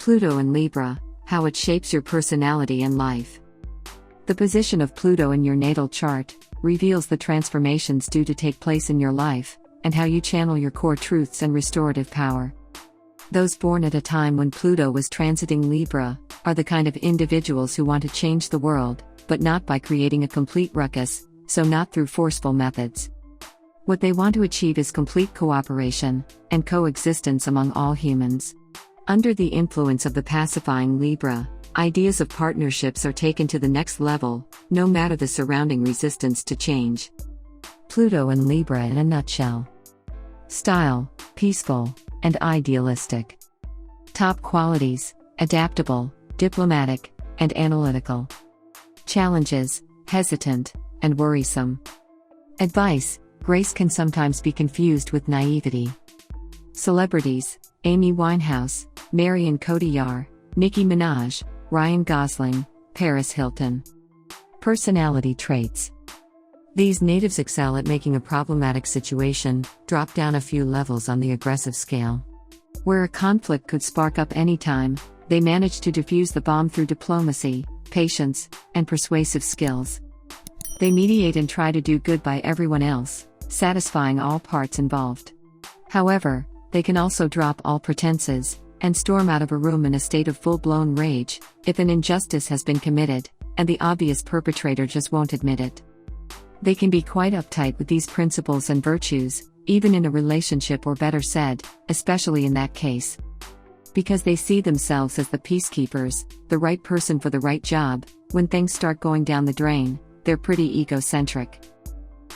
Pluto in Libra, how it shapes your personality and life. The position of Pluto in your natal chart reveals the transformations due to take place in your life, and how you channel your core truths and restorative power. Those born at a time when Pluto was transiting Libra are the kind of individuals who want to change the world, but not by creating a complete ruckus, so not through forceful methods. What they want to achieve is complete cooperation and coexistence among all humans. Under the influence of the pacifying Libra, ideas of partnerships are taken to the next level, no matter the surrounding resistance to change. Pluto in Libra in a nutshell. Style, peaceful, and idealistic. Top qualities, adaptable, diplomatic, and analytical. Challenges, hesitant, and worrisome. Advice, grace can sometimes be confused with naivety. Celebrities, Amy Winehouse, Marion Cotillard, Nicki Minaj, Ryan Gosling, Paris Hilton. Personality traits. These natives excel at making a problematic situation drop down a few levels on the aggressive scale. Where a conflict could spark up any time, they manage to defuse the bomb through diplomacy, patience, and persuasive skills. They mediate and try to do good by everyone else, satisfying all parts involved. However, they can also drop all pretenses and storm out of a room in a state of full-blown rage if an injustice has been committed, and the obvious perpetrator just won't admit it. They can be quite uptight with these principles and virtues, even in a relationship, or better said, especially in that case. Because they see themselves as the peacekeepers, the right person for the right job, when things start going down the drain, they're pretty egocentric.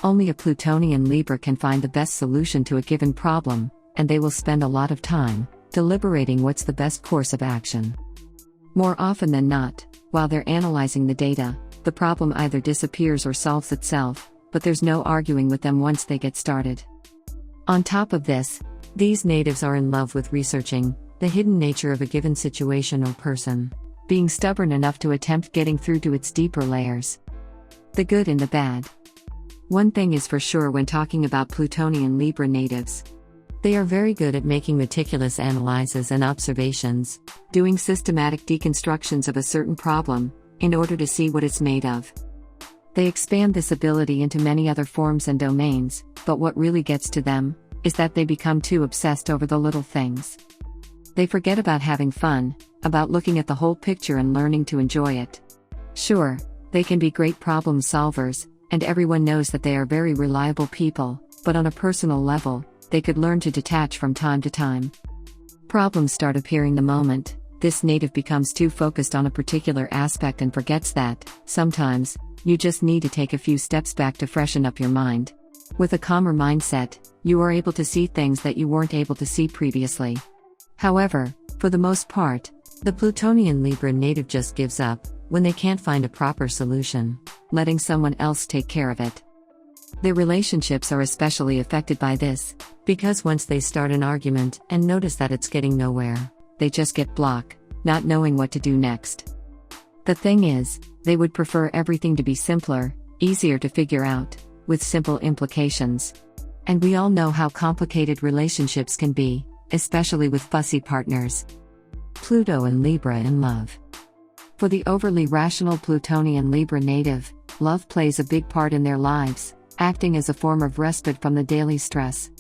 Only a Plutonian Libra can find the best solution to a given problem, and they will spend a lot of time deliberating what's the best course of action. More often than not, while they're analyzing the data, the problem either disappears or solves itself, but there's no arguing with them once they get started. On top of this, these natives are in love with researching the hidden nature of a given situation or person, being stubborn enough to attempt getting through to its deeper layers. The good and the bad. One thing is for sure when talking about Plutonian Libra natives. They are very good at making meticulous analyses and observations, doing systematic deconstructions of a certain problem, in order to see what it's made of. They expand this ability into many other forms and domains, but what really gets to them is that they become too obsessed over the little things. They forget about having fun, about looking at the whole picture and learning to enjoy it. Sure, they can be great problem solvers, and everyone knows that they are very reliable people, but on a personal level, they could learn to detach from time to time. Problems start appearing the moment this native becomes too focused on a particular aspect and forgets that, sometimes, you just need to take a few steps back to freshen up your mind. With a calmer mindset, you are able to see things that you weren't able to see previously. However, for the most part, the Plutonian Libra native just gives up when they can't find a proper solution, letting someone else take care of it. Their relationships are especially affected by this, because once they start an argument and notice that it's getting nowhere, they just get blocked, not knowing what to do next. The thing is, they would prefer everything to be simpler, easier to figure out, with simple implications. And we all know how complicated relationships can be, especially with fussy partners. Pluto and Libra in love. For the overly rational Plutonian Libra native, love plays a big part in their lives, acting as a form of respite from the daily stress.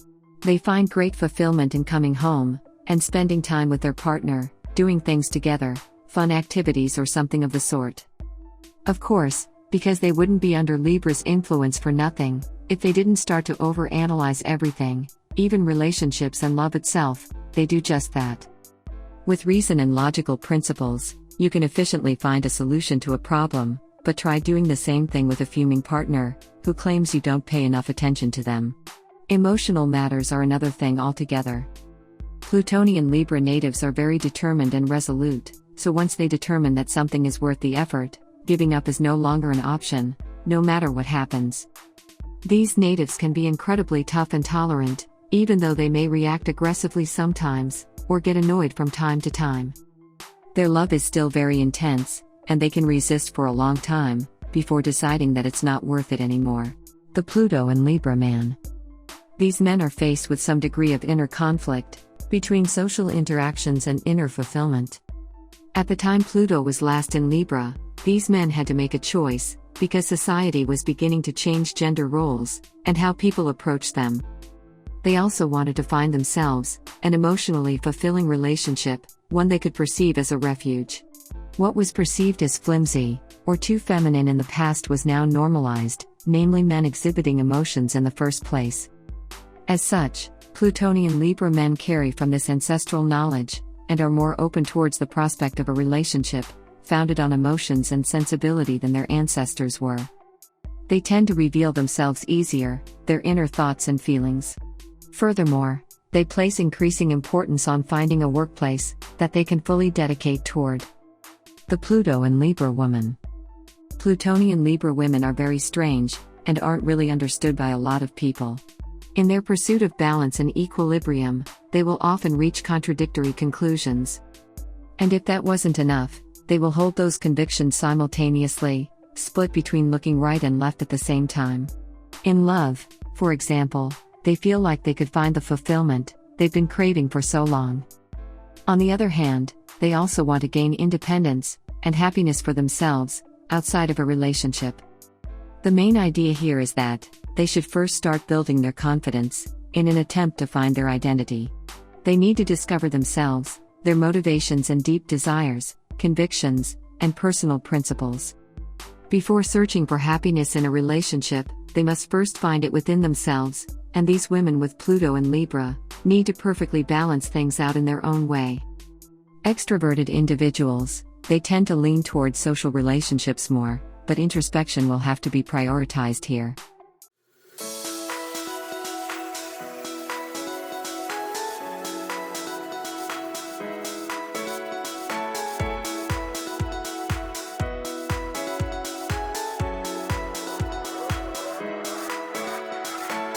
They find great fulfillment in coming home and spending time with their partner, doing things together, fun activities or something of the sort. Of course, because they wouldn't be under Libra's influence for nothing, if they didn't start to overanalyze everything, even relationships and love itself, they do just that. With reason and logical principles, you can efficiently find a solution to a problem, but try doing the same thing with a fuming partner, who claims you don't pay enough attention to them. Emotional matters are another thing altogether. Plutonian Libra natives are very determined and resolute, so once they determine that something is worth the effort, giving up is no longer an option, no matter what happens. These natives can be incredibly tough and tolerant, even though they may react aggressively sometimes, or get annoyed from time to time. Their love is still very intense, and they can resist for a long time, before deciding that it's not worth it anymore. The Pluto and Libra man. These men are faced with some degree of inner conflict, between social interactions and inner fulfillment. At the time Pluto was last in Libra, these men had to make a choice, because society was beginning to change gender roles, and how people approached them. They also wanted to find themselves, an emotionally fulfilling relationship, one they could perceive as a refuge. What was perceived as flimsy, or too feminine in the past was now normalized, namely men exhibiting emotions in the first place. As such, Plutonian Libra men carry from this ancestral knowledge, and are more open towards the prospect of a relationship, founded on emotions and sensibility than their ancestors were. They tend to reveal themselves easier, their inner thoughts and feelings. Furthermore, they place increasing importance on finding a workplace that they can fully dedicate toward. The Pluto and Libra woman. Plutonian Libra women are very strange, and aren't really understood by a lot of people. In their pursuit of balance and equilibrium, they will often reach contradictory conclusions. And if that wasn't enough, they will hold those convictions simultaneously, split between looking right and left at the same time. In love, for example, they feel like they could find the fulfillment they've been craving for so long. On the other hand, they also want to gain independence and happiness for themselves, outside of a relationship. The main idea here is that they should first start building their confidence, in an attempt to find their identity. They need to discover themselves, their motivations and deep desires, convictions, and personal principles. Before searching for happiness in a relationship, they must first find it within themselves, and these women with Pluto and Libra need to perfectly balance things out in their own way. Extroverted individuals, they tend to lean towards social relationships more, but introspection will have to be prioritized here.